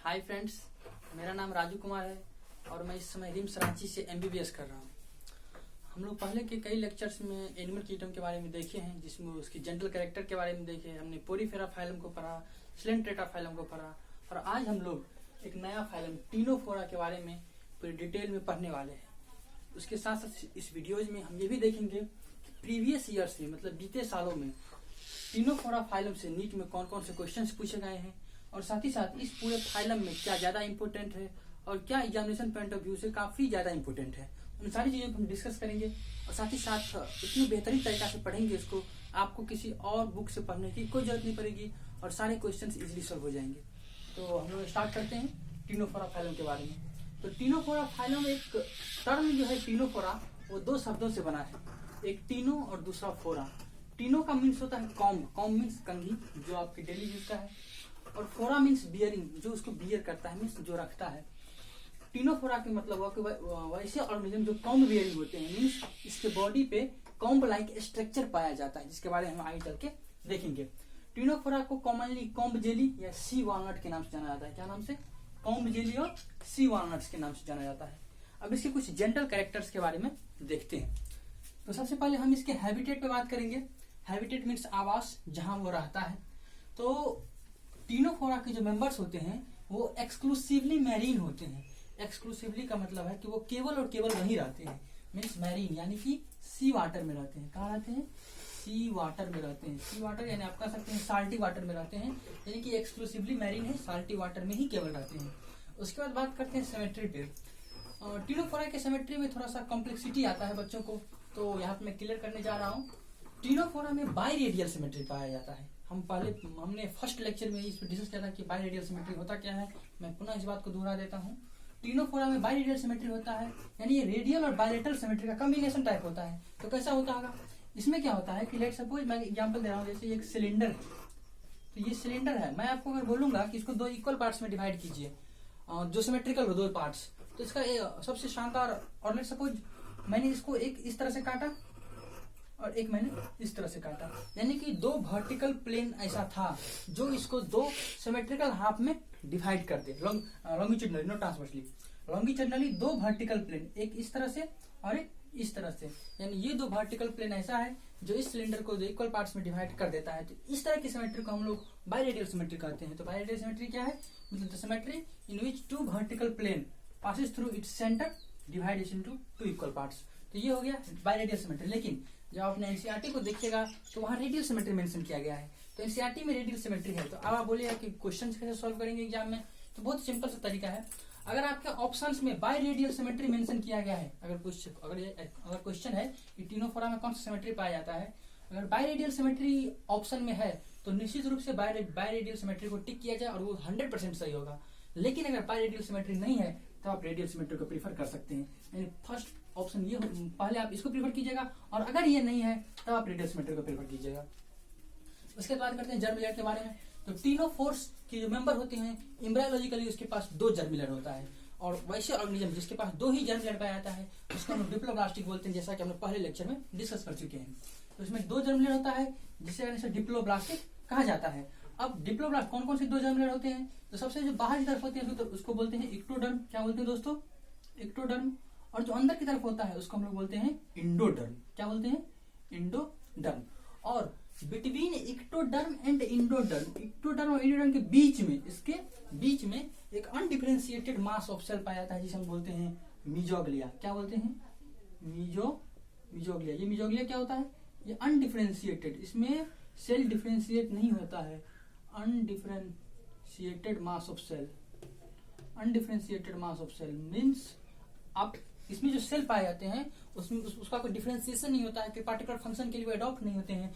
Hi friends, मेरा नाम राजू कुमार है और मैं इस समय रिम्स रांची से एमबीबीएस कर रहा हूँ। हम लोग पहले के कई लेक्चर्स में एनिमल किंगडम के बारे में देखे हैं, जिसमें उसकी जनरल कैरेक्टर के बारे में देखे। हमने पोरीफेरा फाइलम को पढ़ा, सिलेंट्रेटा फाइलम को पढ़ा और आज हम लोग एक नया फाइलम टीनोफोरा के बारे में पूरी डिटेल में पढ़ने वाले हैं। उसके साथ साथ इस वीडियोज में हम ये भी देखेंगे कि प्रीवियस ईयर से मतलब बीते सालों में टीनोफोरा फाइलम से नीट में कौन कौन से क्वेश्चंस पूछे गए हैं और साथ ही साथ इस पूरे फाइलम में क्या ज्यादा इंपॉर्टेंट है और क्या एग्जामिनेशन पॉइंट ऑफ व्यू से काफी ज्यादा इंपॉर्टेंट है। उन सारी चीजों को हम डिस्कस करेंगे और साथ ही साथ इतनी बेहतरीन तरीका से पढ़ेंगे इसको, आपको किसी और बुक से पढ़ने की कोई जरूरत नहीं पड़ेगी और सारे क्वेश्चन इजिली सॉल्व हो जाएंगे। तो हम लोग स्टार्ट करते हैं टीनोफोरा फाइलम के बारे में। तो टीनोफोरा फाइलम एक टर्म जो है टीनोफोरा, वो दो शब्दों से बना है, एक टीनो और दूसरा फोरा। टीनो का मीन्स होता है कॉम्ब, कॉम्ब मीन्स कंघी जो आपके डेली यूज का है, और फोरा मीन्स बियरिंग जो उसको बियर करता है, मीन्स जो रखता है। टीनोफोरा के मतलब हुआ कि वैसे ऑर्गेनिज्म जो कॉम्ब बियरिंग होते हैं, मीन्स इसके बॉडी पे कॉम्ब लाइक स्ट्रक्चर पाया जाता है, जिसके बारे में हम आगे चल के देखेंगे। टीनोफोरा को कॉमनली कॉम्ब जेली या सी वॉलनट के नाम से जाना जाता है। क्या नाम से? कॉम्ब जेली और सी वॉलनट्स के नाम से जाना जाता है। अब इसके कुछ जनरल कैरेक्टर्स के बारे में देखते हैं। तो सबसे पहले हम इसके हैबिटेट पे बात करेंगे। हैबिटेट मीन्स आवास, जहां वो रहता है। तो टीनोफोरा के जो मेंबर्स होते हैं वो एक्सक्लूसिवली मैरीन होते हैं। एक्सक्लूसिवली का मतलब है कि वो केवल और केवल वहीं रहते हैं, मीन्स मैरीन, यानी कि सी वाटर में रहते हैं। कहाँ रहते हैं? सी वाटर में रहते हैं। सी वाटर यानी आप कह सकते हैं साल्टी वाटर में रहते हैं, यानी कि एक्सक्लूसिवली मैरीन है, साल्टी वाटर में ही केवल रहते हैं। उसके बाद बात करते हैं सिमेट्री पे। टीनोफोरा के सिमेट्री में थोड़ा सा कॉम्प्लेक्सिटी आता है बच्चों को, तो यहाँ पे मैं क्लियर करने जा रहा हूँ। टीनोफोरा में बाइरेडियल सिमेट्री पाया जाता है। हमने फर्स्ट लेक्चर में इस पर डिस्कस किया था कि बाइरेडियल सिमेट्री होता क्या है। मैं पुनः इस बात को दोहरा देता हूँ। टीनोफोरा में बाइरेडियल सिमेट्री होता है, यानी ये रेडियल और बायलेटरल सिमेट्री का कॉम्बिनेशन टाइप होता है। तो कैसा होता होगा? इसमें क्या होता है कि लेट सपोज मैं एग्जांपल दे रहा हूँ, जैसे एक सिलेंडर, तो ये सिलेंडर है। मैं आपको अगर बोलूंगा कि इसको दो इक्वल पार्ट्स में डिवाइड कीजिए जो सिमेट्रिकल हो, दो पार्ट्स, तो इसका सबसे शानदार, और लेट सपोज मैंने इसको एक इस तरह से काटा और एक मैंने इस तरह से काटा, यानी कि दो वर्टिकल प्लेन ऐसा था जो इसको दो सिमेट्रिकल हाफ में डिवाइड करते, लॉन्गिट्यूडनली नॉट ट्रांसवर्सली, लॉन्गिट्यूडनली दो वर्टिकल प्लेन, एक इस तरह से और एक इस तरह से, यानी ये दो वर्टिकल प्लेन ऐसा है जो इस सिलेंडर को दो इक्वल पार्ट्स में डिवाइड कर देता है। तो इस तरह की सिमेट्री को हम लोग बाइरेडियल सिमेट्री कहते हैं। तो बाइरेडियल सिमेट्री क्या है? मतलब the symmetry in which two vertical plane passes through its centre divided into two equal parts. तो ये हो गया बाइरेडियल सिमेट्री। लेकिन जब आपने एनसीईआरटी को देखिएगा तो वहां रेडियल सिमेट्री मेंशन किया गया है। तो एनसीईआरटी में रेडियल सिमेट्री है। तो अब आप बोलिएगा कि क्वेश्चन कैसे सॉल्व करेंगे एग्जाम में? तो बहुत सिंपल सा तरीका है। अगर आपके ऑप्शंस में बाइरेडियल सिमेट्री मेंशन किया गया है, अगर क्वेश्चन है कि टीनोफोरा में कौन सा सिमेट्री पाया जाता है, अगर बाइरेडियल सिमेट्री ऑप्शन में है तो निश्चित रूप से बाइरेडियल सिमेट्री को टिक किया जाए और वो 100% सही होगा। लेकिन अगर बाइरेडियल सिमेट्री नहीं है तो आप रेडियल सिमेट्री को प्रीफर कर सकते हैं। यानी फर्स्ट ऑप्शन ये, पहले आप इसको प्रीफर कीजिएगा और अगर ये नहीं है तो आप रेडियल सिमेट्री को प्रीफर कीजिएगा। उसके बाद करते हैं जर्म लेयर के बारे में। तो टीनोफोर्स के जो मेंबर होते हैं, एम्ब्रायोलॉजिकली उसके पास दो जर्म लेयर होता है, और वैसे ऑर्गेनिज्म जिसके पास दो ही जर्म लेयर पाया जाता है उसको हम डिप्लोब्लास्टिक बोलते हैं, जैसा कि हमने पहले लेक्चर में डिस्कस कर चुके हैं। तो इसमें दो जर्म लेयर होता है जिसे डिप्लोब्लास्टिक कहा जाता है। अब डिप्लोब्लास्ट कौन कौन से दो जर्म लेयर होते हैं? तो सबसे जो बाहर की तरफ होती है तो उसको बोलते हैं इक्टोडर्म। क्या बोलते हैं दोस्तों? इक्टोडर्म। और जो अंदर की तरफ होता है उसको हम लोग बोलते हैं इंडोडर्म। क्या बोलते हैं? इंडोडर्म। और between ectoderm and endoderm, ectoderm और इंडोडर्म के बीच में, इसके बीच में एक अनडिफरेंशिएटेड मास ऑफ सेल पाया जाता है जिसे हम बोलते हैं मीजोग्लिया। क्या बोलते हैं? मीजोग्लिया। ये मीजोग्लिया क्या होता है? ये अनडिफरेंशिएटेड, इसमें सेल डिफरेंशिएट नहीं होता है। Undifferentiated mass of cell, undifferentiated mass of cell means आप इसमें जो सेल पाए जाते हैं उसमें उसका कोई डिफरेंशिएशन नहीं होता है, कि पार्टिकुलर फंक्शन के लिए अडॉप्ट नहीं होते हैं,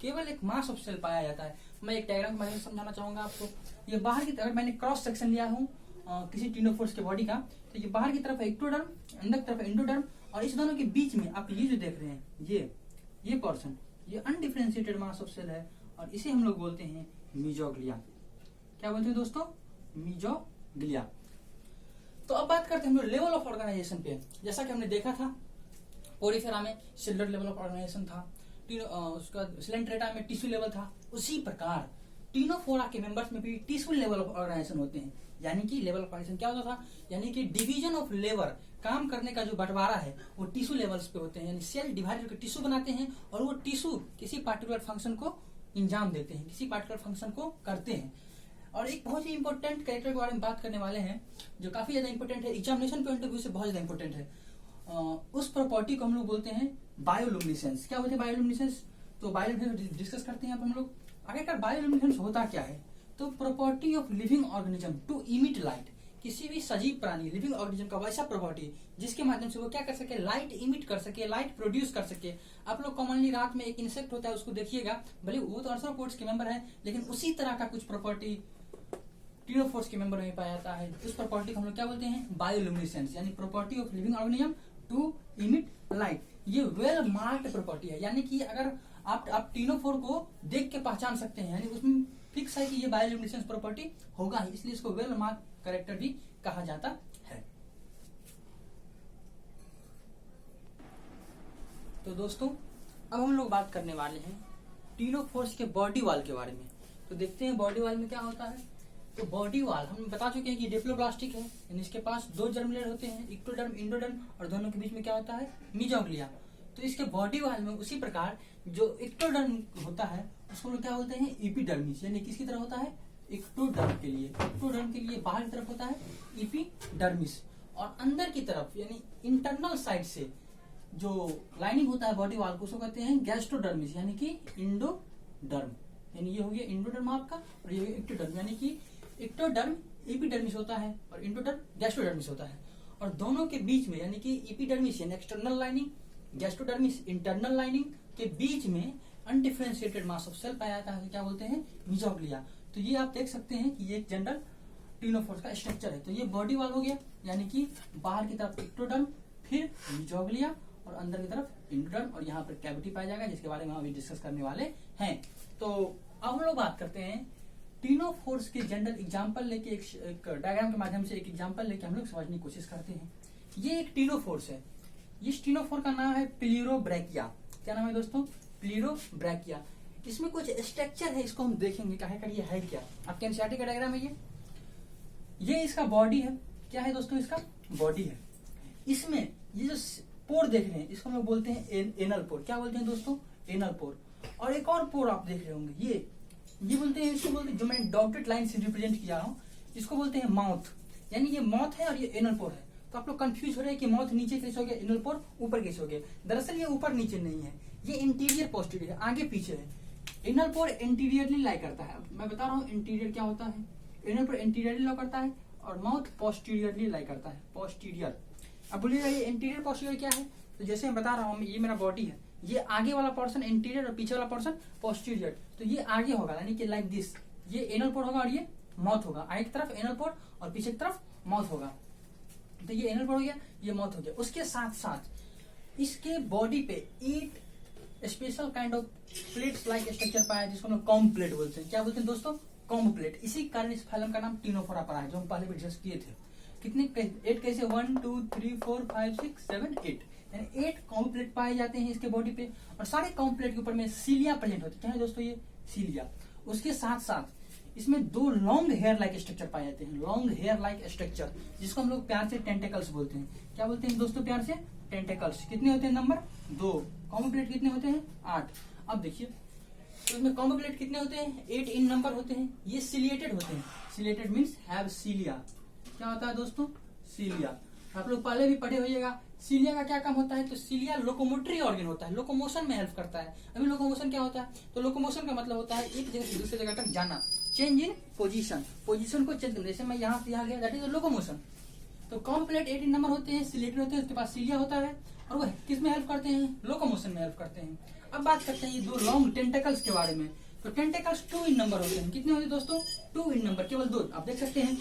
केवल एक मास ऑफ सेल पाया जाता है। मैं एक डायग्राम के बारे में समझाना चाहूंगा आपको। ये बाहर की तरफ मैंने क्रॉस सेक्शन लिया हूँ किसी टीनोफोर्स के बॉडी का, तो ये बाहर की तरफ है इक्टोडर्म, अंदर की तरफ है इंडोडर्म, और इस दोनों के बीच में आप ये जो देख रहे हैं ये पोर्शन, ये अनडिफरेंशिएटेड मास ऑफ सेल है और इसे हम लोग बोलते हैं मीजोग्लिया। क्या बोलते हैं दोस्तों? मीजोग्लिया। तो अब बात करते हैं हम लोग लेवल ऑफ ऑर्गेनाइजेशन पे। जैसा कि हमने देखा था पोरीफेरा में सेलुलर लेवल ऑफ ऑर्गेनाइजेशन था, उसका सिलेंट्रेटा में टिश्यू लेवल था, उसी प्रकार टीनोफोरा के मेंबर्स में भी टिश्यू लेवल ऑफ ऑर्गेनाइजेशन होते हैं। यानी कि लेवल ऑफ ऑर्गेनाइजेशन क्या होता था, यानी कि डिवीजन ऑफ लेबर, काम करने का जो बंटवारा है वो टिश्यू लेवल्स पे होते हैं। यानी सेल डिवाइड करके टिश्यू बनाते हैं और वो टिश्यू किसी पार्टिकुलर फंक्शन को इंजाम देते हैं, किसी पार्टिकुलर फंक्शन को करते हैं। और एक बहुत ही इंपॉर्टेंट कैरेक्टर के बारे में बात करने वाले हैं जो काफी ज्यादा इंपॉर्टेंट है, एग्जामिनेशन पॉइंट ऑफ व्यू से बहुत ज्यादा इंपॉर्टेंट है। उस प्रॉपर्टी को हम लोग बोलते हैं बायोलुमिनेसेंस। क्या बोलते हैं बायोलुमिनेसेंस? तो बायोलुमिनेसेंस डिस्कस करते हैं हम लोग। आखिरकार बायोलुमिनेसेंस होता क्या है? तो property of living organism to emit light, किसी भी सजीव प्राणी लिविंग ऑर्गेनिज्म का वैसा प्रॉपर्टी जिसके माध्यम से वो क्या कर सके, लाइट इमिट कर सके, लाइट प्रोड्यूस कर सके। आप लोग कॉमनली रात में एक इंसेक्ट होता है उसको देखिएगा, भले वो तो आर्थ्रोपोड्स के मेंबर है, लेकिन उसी तरह का कुछ प्रॉपर्टी टीनोफोर्स के मेंबर में पाया जाता है। उस प्रॉपर्टी को हम लोग क्या बोलते हैं? बायोलुमिनेसेंस, यानी property of living organism to emit light. ये वेल मार्क्ड प्रॉपर्टी है, यानी कि अगर आप टीनोफोर को देख के पहचान सकते हैं, यानी उसमें फिक्स है कि ये बायोलुमिनेसेंस प्रॉपर्टी होगा ही, इसलिए इसको वेल मार्क कैरेक्टर भी कहा जाता है। तो दोस्तों अब हम लोग बात करने वाले हैं टीनोफोर्स के बॉडी वॉल के बारे में। तो देखते हैं बॉडी वॉल में क्या होता है। तो बॉडी वॉल हम बता चुके हैं कि डिप्लोब्लास्टिक है, यानी इसके पास दो जर्म लेयर होते हैं, इक्टोडर्म इंडोडर्म, और दोनों के बीच में क्या होता है? मीजोग्लिया। तो इसके बॉडी वॉल में उसी प्रकार जो इक्टोडर्म होता है उसको लोग क्या बोलते हैं? एपिडर्मिस, यानी किसकी तरह होता है? इक्टोडर्म के लिए, इक्टोडर्म के लिए बाहर की तरफ होता है एपिडर्मिस, और अंदर की तरफ यानी इंटरनल साइड से जो लाइनिंग होता है बॉडी वॉल को उसको कहते हैं गैस्ट्रोडर्मिस, यानी कि इंडोडर्म। यानी ये हो गया इंडोडर्म आपका, और ये हो गया इक्टोडर्म, यानी कि इक्टोडर्म एपिडर्मिस होता है और इंडोडर्म गैस्ट्रोडर्मिस होता है। और दोनों के बीच में यानी कि एपिडर्मिस यानी external lining, gastrodermis internal lining के बीच में अनडिफरेंशिएटेड मास ऑफ सेल पाया जाता है, क्या बोलते हैं? मीजोग्लिया। तो ये आप देख सकते हैं कि ये एक जनरल टीनोफोर्स का स्ट्रक्चर है। तो ये बॉडी वॉल हो गया, यानी कि बाहर की तरफ इक्टोडर्म, फिर मीजोग्लिया, और अंदर की तरफ इंडोडर्म, और यहाँ पर कैविटी पाया जाएगा जिसके बारे में हम अभी डिस्कस करने वाले हैं। तो अब हम लोग बात करते हैं टीनोफोर्स के जनरल एग्जाम्पल लेके, एक डायग्राम के माध्यम से एक एग्जाम्पल लेके हम लोग समझने की कोशिश करते हैं। ये एक टीनोफोर्स है, इस टीनोफोर का नाम है प्लीरोब्रैकिया। क्या नाम है दोस्तों? प्लीरोब्रैकिया। इसमें कुछ स्ट्रक्चर है, इसको हम देखेंगे क्या है क्या। आपके एनसीईआरटी का डायग्राम है ये इसका बॉडी है। क्या है दोस्तों? इसका बॉडी है। इसमें ये जो पोर देख रहे हैं इसको हम लोग बोलते हैं एनल पोर। क्या बोलते हैं दोस्तों? Anal pore. और एक और पोर आप देख रहे होंगे, ये बोलते हैं, इसको बोलते हैं, जो मैं डॉटेड लाइन से रिप्रेजेंट किया हूँ, इसको बोलते हैं माउथ। यानी ये माउथ है और ये एनल पोर है। तो आप लोग कंफ्यूज हो रहे हैं कि माउथ नीचे कैसे हो गया, एनल पोर ऊपर कैसे हो गया। दरअसल ये ऊपर नीचे नहीं है, ये इंटीरियर पोस्टीरियर है, आगे पीछे है। एनल पोर इंटीरियरली लाई करता है। मैं बता रहा हूँ इंटीरियर क्या होता है। एनल पोर इंटीरियरली लाई करता है और माउथ पोस्टीरियरली लाई करता है, पोस्टीरियर। अब बोलिएगा ये इंटीरियर पोस्टीरियर क्या है? तो जैसे मैं बता रहा हूँ, ये मेरा बॉडी है, ये आगे वाला पोर्शन इंटीरियर और पीछे वाला पोर्शन पोस्टीरियर। तो ये आगे होगा यानी कि लाइक दिस, ये एनल पोर होगा और ये माउथ होगा। आगे की तरफ एनल पोर और पीछे की तरफ माउथ होगा। तो ये एनल पोर हो गया, ये माउथ हो गया। उसके साथ साथ इसके बॉडी पे 8 special kind of plates like structure पाया जिसको हम कॉम्ब प्लेट बोलते हैं। क्या बोलते हैं दोस्तों? Comb plate. इसी कारण इस फाइलम का नाम टीनोफोरा पड़ा है, जो हम पहले भी डिस्कस किए थे। कितने 8 कैसे? 1 2 3 4 5 6 7 8, यानी 8 कॉम्ब प्लेट पाए जाते हैं इसके बॉडी पे। और सारे कॉम्ब प्लेट के ऊपर में सीलिया प्रेजेंट होती है। क्या है दोस्तों? ये सीलिया। उसके साथ साथ इसमें 2 लॉन्ग हेयर लाइक स्ट्रक्चर पाए जाते हैं, लॉन्ग हेयर लाइक स्ट्रक्चर, जिसको हम लोग प्यार से टेंटेकल्स बोलते हैं। क्या बोलते हैं दोस्तों प्यार से? टेंटेकल्स। कितने होते हैं? नंबर 2। कॉम्ब प्लेट कितने होते हैं? 8। अब देखिए तो इसमें कॉम्ब प्लेट कितने होते हैं? 8 इन नंबर होते हैं। ये सिलिएटेड होते हैं। Ciliated means have cilia. क्या होता है दोस्तों? सीलिया। आप लोग पहले भी पढ़े होइएगा। सीलिया का क्या काम होता है? तो सीलिया लोकोमोटरी ऑर्गन होता है, लोकोमोशन में हेल्प करता है। अभी लोकोमोशन क्या होता है? तो लोकोमोशन का मतलब होता है एक जगह से दूसरे जगह तक जाना, चेंज इन पोजीशन, पोजीशन को चेंज करना। जैसे मैं यहाँ से यहाँ गया, दैट इज लोकोमोशन। तो कॉम्ब प्लेट 8 इन नंबर होते हैं, सिलेटेड होते हैं, उसके पास सीलिया होता है, और वो किस में हेल्प करते हैं? लोकोमोशन में हेल्प करते हैं। अब बात करते हैं ये 2 लॉन्ग टेंटेकल्स के बारे में। तो टेंटेकल्स 2 इन नंबर होते हैं। कितने होते हैं दोस्तों? 2 इन नंबर, केवल 2। आप देख सकते हैं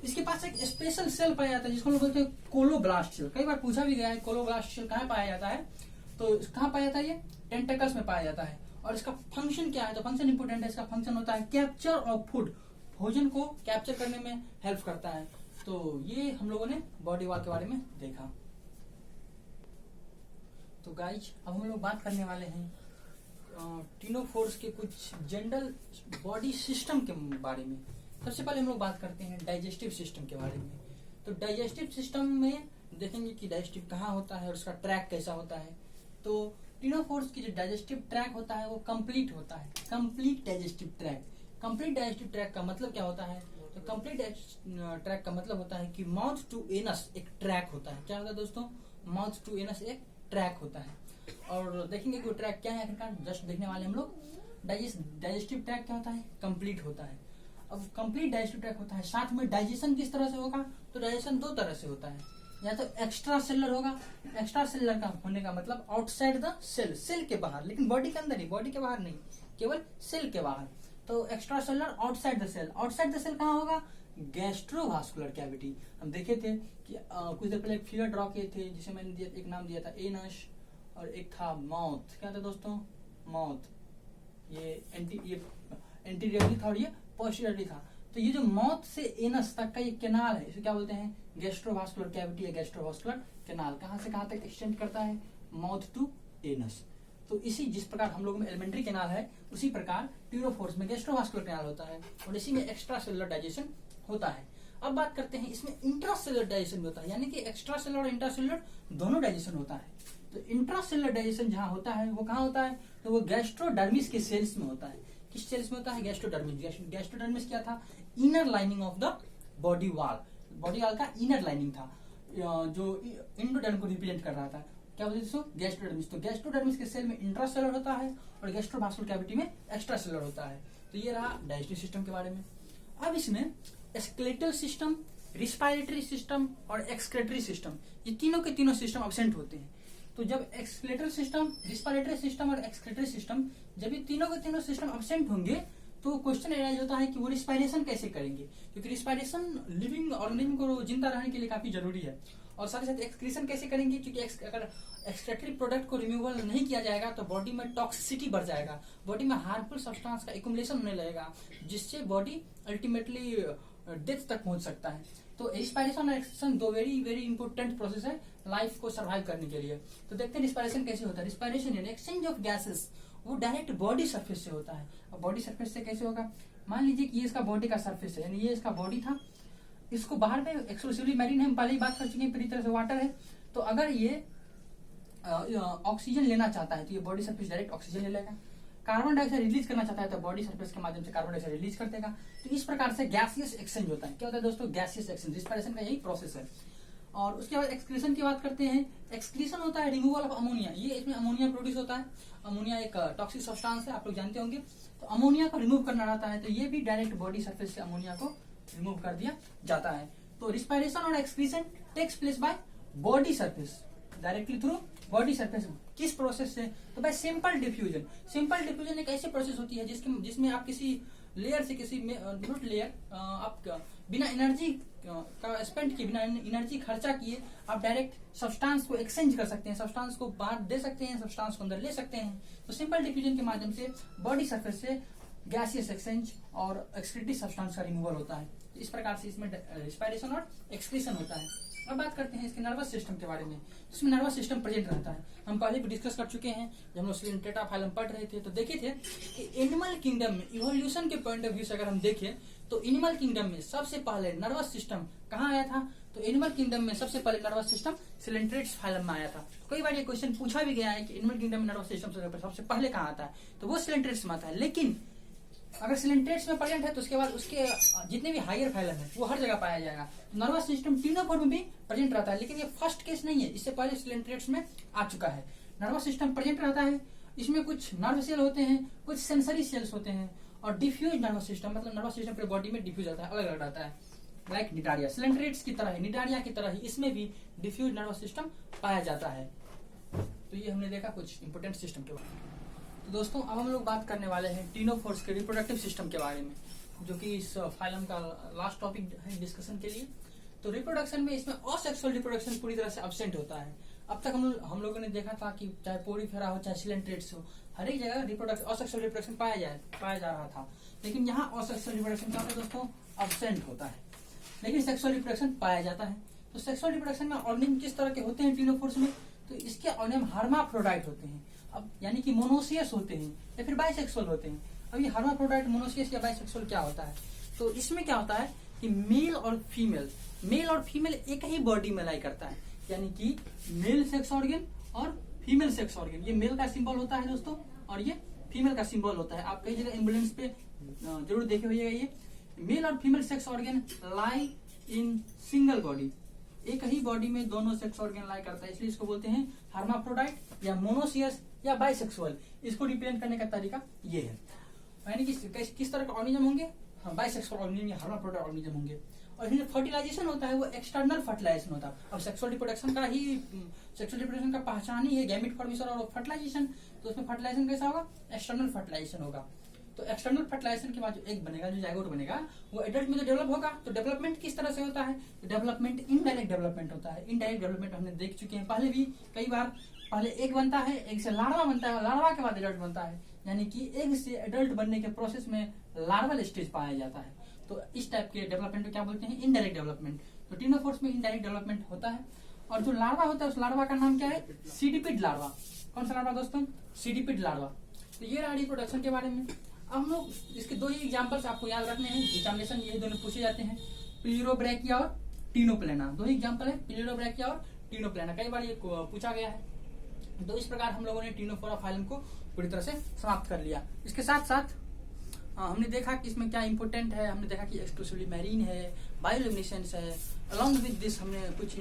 इसके पास एक स्पेशल सेल पाया जाता है जिसको हम बोलते हैं कोलोब्लास्ट सेल। कई बार पूछा भी गया है कोलोब्लास्ट सेल कहाँ पाया जाता है, तो कहाँ पाया जाता है? ये टेंटेकल्स में पाया जाता है। और इसका फंक्शन क्या है? तो फंक्शन इंपोर्टेंट है। इसका फंक्शन होता है कैप्चर ऑफ फूड, भोजन को कैप्चर करने में हेल्प करता है। तो ये हम लोगों ने बॉडी वॉल के बारे में देखा। तो गाइज अब हम लोग बात करने वाले हैं टीनोफोर्स के कुछ जनरल बॉडी सिस्टम के बारे में। सबसे पहले हम लोग बात करते हैं डाइजेस्टिव सिस्टम के बारे में। तो डाइजेस्टिव सिस्टम में देखेंगे कि डाइजेस्टिव कहाँ होता है और उसका ट्रैक कैसा होता है। तो टीनोफोर्स की जो डाइजेस्टिव ट्रैक होता है वो कंप्लीट होता है, complete digestive track. Complete digestive track का मतलब क्या होता है? तो कंप्लीट ट्रैक का मतलब होता है कि माउथ टू एनस एक ट्रैक होता है। क्या होता है दोस्तों? माउथ टू एनस एक ट्रैक होता है। और देखेंगे कि वो ट्रैक क्या है आखिरकार, जस्ट देखने वाले हम लोग। डाइजेस्टिव ट्रैक क्या होता है? कंप्लीट होता है। अब कंप्लीट डाइजेस्टिव ट्रैक होता है, साथ में डाइजेशन किस तरह से होगा? तो डाइजेशन दो तरह से होता है, या तो एक्स्ट्रा सेलर होगा। एक्स्ट्रा सेलर का होने का मतलब आउटसाइड द सेल, सेल के बाहर, लेकिन बॉडी के अंदर ही, बॉडी के बाहर नहीं, केवल सेल के बाहर। तो extracellular outside the cell. Outside the cell कहाँ होगा? Gastrovascular cavity. हम देखे थे कि कुछ देर पहले एक फिगर ड्रॉ किए थे जिसे मैंने एक नाम दिया था एनस, और एक था माउथ। क्या था दोस्तों? माउथ। ये एंटीरियरली था और ये पोस्टीरियरली था। तो ये जो माउथ से एनस तक का ये कैनाल है, इसे क्या बोलते हैं? गैस्ट्रोवास्कुलर कैविटी या गैस्ट्रोवास्कुलर कैनाल। कहाँ से कहाँ तक एक्सटेंड करता है? Mouth to anus. तो इसी जिस प्रकार हम लोगों में एलिमेंट्री कैनाल है, उसी प्रकार टीनोफोर्स में गैस्ट्रोवास्कुलर कैनाल होता है और इसी में एक्स्ट्रा सेलुलर डाइजेशन होता है। अब बात करते हैं इसमें इंट्रासेलुलर डाइजेशन होता है, यानी कि एक्स्ट्रा सेलुलर और इंट्रासेलुलर दोनों डाइजेशन होता है। तो इंट्रासेलुलर डाइजेशन जहाँ होता है वो कहाँ होता है? तो वो गैस्ट्रोडर्मिस के सेल्स में होता है। किस सेल्स में होता है? गैस्ट्रोडर्मिस। गैस्ट्रोडर्मिस क्या था? Inner lining of the body wall. Body wall का इनर लाइनिंग था जो इंडोडर्म को रिप्रेजेंट कर रहा था। क्या बोलते हैं? गैस्ट्रोडर्मिस। तो गैस्ट्रोडर्मिस के सेल में इंट्रासेलुलर होता है और गैस्ट्रोवास्कुलर कैविटी में एक्स्ट्रासेलुलर होता है। तो ये रहा डाइजेस्टिव सिस्टम के बारे में। अब इसमें स्केलेटल सिस्टम, रिस्पायरेटरी सिस्टम और एक्सक्रेटरी सिस्टम, ये तीनों के तीनों सिस्टम अब्सेंट होते हैं। तो जब एक्सक्लेटल सिस्टम, रिस्पायरेटरी सिस्टम और एक्सक्रेटरी सिस्टम, जब ये तीनों के तीनों सिस्टम अब्सेंट होंगे तो क्वेश्चन एराइज होता है कि वो रिस्पायरेशन कैसे करेंगे, क्योंकि रिस्पायरेशन लिविंग ऑर्गेनिज्म को जिंदा रहने के लिए काफी जरूरी है। और साथ ही साथ एक्सक्रीशन कैसे करेंगे, क्योंकि अगर एक्सक्रेटरी प्रोडक्ट को रिमूवल नहीं किया जाएगा तो बॉडी में टॉक्सिसिटी बढ़ जाएगा, बॉडी में हार्मफुल सब्सटेंस का एक्युमुलेशन होने लगेगा, जिससे बॉडी अल्टीमेटली डेथ तक पहुंच सकता है। तो रिस्पायरेशन और एक्सक्रीशन दो वेरी वेरी इंपॉर्टेंट प्रोसेस है लाइफ को सर्वाइव करने के लिए। तो देखते हैं रिस्पायरेशन कैसे होता है। रिस्पायरेशन यानी एक्सचेंज ऑफ गैसेस, वो डायरेक्ट बॉडी सरफेस से होता है। अब बॉडी सरफेस से कैसे होगा? मान लीजिए कि ये इसका बॉडी का सरफेस है, यानी ये इसका बॉडी था, इसको बाहर में एक्सक्लूसिवली मैरीन, हम पहले ही बात कर चुके हैं, पूरी तरह से वाटर है। तो अगर ये ऑक्सीजन लेना चाहता है तो ये बॉडी सरफेस डायरेक्ट ऑक्सीजन ले लेगा। कार्बन डाइऑक्साइड रिलीज करना चाहता है तो बॉडी सरफेस के माध्यम से कार्बन डाइऑक्साइड रिलीज कर देगा। तो इस प्रकार से गैसियस एक्सचेंज होता है। क्या होता है दोस्तों? Gaseous exchange. रिस्पायरेशन का यही प्रोसेस है। और उसके बाद एक्सक्रीशन की बात करते हैं। एक्सक्रीशन होता है रिमूवल ऑफ अमोनिया। ये इसमें अमोनिया प्रोड्यूस होता है। अमोनिया एक टॉक्सिक सब्सटेंस है, आप लोग जानते होंगे। तो अमोनिया को रिमूव करना रहता है, तो ये भी डायरेक्ट बॉडी सरफेस से अमोनिया को रिमूव कर दिया जाता है। तो रिस्पायरेशन और excretion takes place by body surface, directly through body surface. किस प्रोसेस से? तो by simple diffusion. Simple diffusion एक ऐसी प्रोसेस होती है जिसमें आप किसी लेयर से किसी नॉट लेयर, आप बिना एनर्जी का स्पेंड किए, बिना एनर्जी खर्चा किए आप डायरेक्ट सब्सटेंस को एक्सचेंज कर सकते हैं, सब्सटेंस को बाहर दे सकते हैं, सब्सटेंस को अंदर ले सकते हैं। तो सिंपल डिफ्यूजन के माध्यम से बॉडी सरफेस से गैसियस एक्सचेंज और एक्सक्रीटरी सब्सटेंस का रिमूवल होता है। इस प्रकार से इसमें रिस्पायरेशन और एक्सक्रीशन होता है। अब बात करते हैं इसके नर्वस सिस्टम के बारे में। इसमें नर्वस सिस्टम प्रेजेंट रहता है। हम पहले भी डिस्कस कर चुके हैं जब हम लोग सिलेंट्रेटा फाइलम पढ़ रहे थे, तो देखे थे कि एनिमल किंगडम में इवोल्यूशन के पॉइंट ऑफ व्यू से अगर हम देखें तो एनिमल किंगडम में सबसे पहले नर्वस सिस्टम कहाँ आया था? तो एनिमल किंगडम में सबसे पहले नर्वस सिस्टम सिलेंट्रेट्स फाइलम में आया था। कई बार ये क्वेश्चन पूछा भी गया है कि एनिमल किंगडम में नर्वस सिस्टम सबसे पहले कहाँ आता है, तो वो सिलेंट्रेट्स में आता है। लेकिन अगर सिलेंट्रेट्स में प्रेजेंट है तो उसके बाद उसके जितने भी हायर फाइलम है वो हर जगह पाया जाएगा। नर्वस सिस्टम टीनोफोर में भी प्रेजेंट रहता है, लेकिन ये फर्स्ट केस नहीं है, इससे पहले सिलेंट्रेट्स में आ चुका है। नर्वस सिस्टम प्रेजेंट रहता है, इसमें कुछ नर्व सेल होते हैं, कुछ सेंसरी सेल्स होते हैं, और डिफ्यूज नर्वस सिस्टम मतलब नर्वस सिस्टम पूरे बॉडी में डिफ्यूज रहता है, अलग अलग रहता है, लाइक निडारिया। सिलेंट्रेट्स की तरह ही, निडारिया की तरह ही इसमें भी डिफ्यूज नर्वस सिस्टम पाया जाता है। तो ये हमने देखा कुछ इंपोर्टेंट सिस्टम के बारे में। तो दोस्तों अब हम लोग बात करने वाले हैं टीनोफोर्स के रिप्रोडक्टिव सिस्टम के बारे में, जो कि इस फाइलम का लास्ट टॉपिक है डिस्कशन के लिए। तो रिप्रोडक्शन में इसमें असेक्सुअल रिप्रोडक्शन पूरी तरह से अब्सेंट होता है। अब तक हम लोगों ने देखा था कि चाहे पोरीफेरा हो चाहे सिलेंट्रेट्स हो, हर एक जगह असेक्सुअल रिप्रोडक्शन पाया जा रहा था। लेकिन यहाँ असेक्सुअल रिप्रोडक्शन क्या होता है दोस्तों? अब्सेंट होता है। लेकिन सेक्सुअल रिप्रोडक्शन पाया जाता है। तो सेक्सुअल रिप्रोडक्शन में ऑर्गेनिज्म किस तरह के होते हैं टीनोफोर्स में? तो इसके ऑर्गेनिज्म हर्माफ्रोडाइट होते हैं। अब यानी कि मोनोसियस होते हैं या फिर बाइसेक्सुअल होते हैं। अब ये हर्माफ्रोडाइट, मोनोसियस या बाइसेक्सुअल क्या होता है? तो इसमें क्या होता है कि मेल और फीमेल एक ही बॉडी में लाई करता है, यानी कि मेल सेक्स ऑर्गन और फीमेल सेक्स ऑर्गन। ये मेल का सिंबल होता है दोस्तों और ये फीमेल का सिंबल होता है। आप कई जगह एम्बुलेंस पे जरूर देखे होइएगा। ये मेल और female sex organ lie in single body, एक ही बॉडी में दोनों सेक्स ऑर्गन लाई करता है, इसलिए इसको बोलते हैं हर्माफ्रोडाइट या मोनोसियस या बाइसेक्सुअल। इसको रिप्रेजेंट करने का तरीका ये है। यानी कि किस तरह के ऑर्गेनिज्म होंगे? बाइसेक्सुअल ऑर्गेनिज्म या हर्माफ्रोडाइट ऑर्गेनिज्म होंगे। और इसमें फर्टिलाइजेशन होता है वो एक्सटर्नल फर्टिलाइजेशन होता है। अब सेक्सुअल रिप्रोडक्शन का पहचान ही है गैमेट फॉर्मेशन और फर्टिलाइजेशन। तो उसमें फर्टिलाइजेशन कैसा होगा? एक्सटर्नल फर्टिलाइजेशन होगा। तो एक्सटर्नल फर्टिलाइजेशन के बाद जो एग बनेगा, जो जाइगोट बनेगा, वो एडल्ट में जो डेवलप होगा। तो डेवलपमेंट किस तरह से होता है? डेवलपमेंट इनडायरेक्ट डेवलपमेंट होता है। इनडायरेक्ट डेवलपमेंट हमने देख चुके हैं पहले भी कई बार। पहले एग बनता है, एग से लार्वा बनता है, लार्वा के बाद एडल्ट बनता है, यानी कि एग से एडल्ट बनने के प्रोसेस में लार्वल स्टेज पाया जाता है। तो इस टाइप के डेवलपमेंट को क्या बोलते हैं? Indirect development. तो टिनोफोर्स में इनडायरेक्ट डेवलपमेंट होता है। और जो लार्वा होता है उस लार्वा का नाम क्या है? सीडिपिड लार्वा। कौन सा लार्वा दोस्तों? सीडिपिड लार्वा। तो ये रहा रिप्रोडक्शन के बारे में। अब हम लोग इसके दो ही एग्जाम्पल्स आपको याद रखने हैं, एग्जामिनेशन ये दोनों पूछे जाते हैं, प्लीरोब्रैकिया और टीनोप्लेना। दो ही एग्जाम्पल है, प्लीरोब्रैकिया और टीनोप्लेना। कई बार ये पूछा गया है। तो इस प्रकार हम लोगों ने टिनोफोरा फाइलम को पूरी तरह से समाप्त कर लिया। इसके साथ साथ हमने देखा कि इसमें क्या इंपॉर्टेंट है। हमने देखा कि एक्सक्लूसिवली मैरीन है, बायोल्यूमिनेसेंस है। अलॉन्ग विद दिस हमने कुछ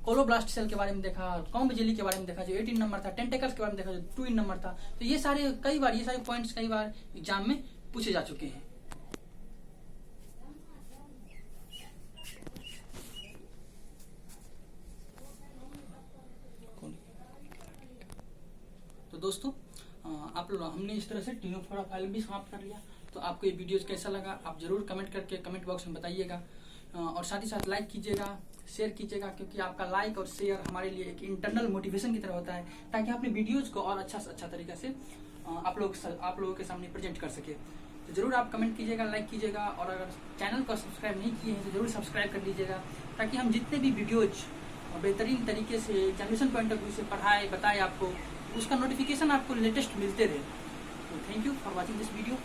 कोलोब्लास्ट सेल के बारे में देखा, कॉम्ब जेली के बारे में देखा जो 18 नंबर था, टेंटेकल्स के बारे में देखा जो 2 नंबर था। तो ये सारे पॉइंट्स कई बार एग्जाम में पूछे जा चुके हैं। तो दोस्तों आप लोग हमने इस तरह से टिनोफोरा फाइलम भी समाप्त कर लिया। तो आपको ये वीडियोस कैसा लगा आप जरूर कमेंट करके कमेंट बॉक्स में बताइएगा। और साथ ही साथ लाइक कीजिएगा, शेयर कीजिएगा, क्योंकि आपका लाइक और शेयर हमारे लिए एक इंटरनल मोटिवेशन की तरह होता है, ताकि अपने वीडियोज को और अच्छा से अच्छा तरीके से आप लोगों के सामने प्रेजेंट कर सके। तो जरूर आप कमेंट कीजिएगा, लाइक कीजिएगा, और अगर चैनल को सब्सक्राइब नहीं किए हैं तो जरूर सब्सक्राइब कर लीजिएगा, ताकि हम जितने भी वीडियोज बेहतरीन तरीके से एग्जामिनेशन पॉइंट ऑफ व्यू से बताए आपको, उसका नोटिफिकेशन आपको लेटेस्ट मिलते रहे। तो thank you for watching this video.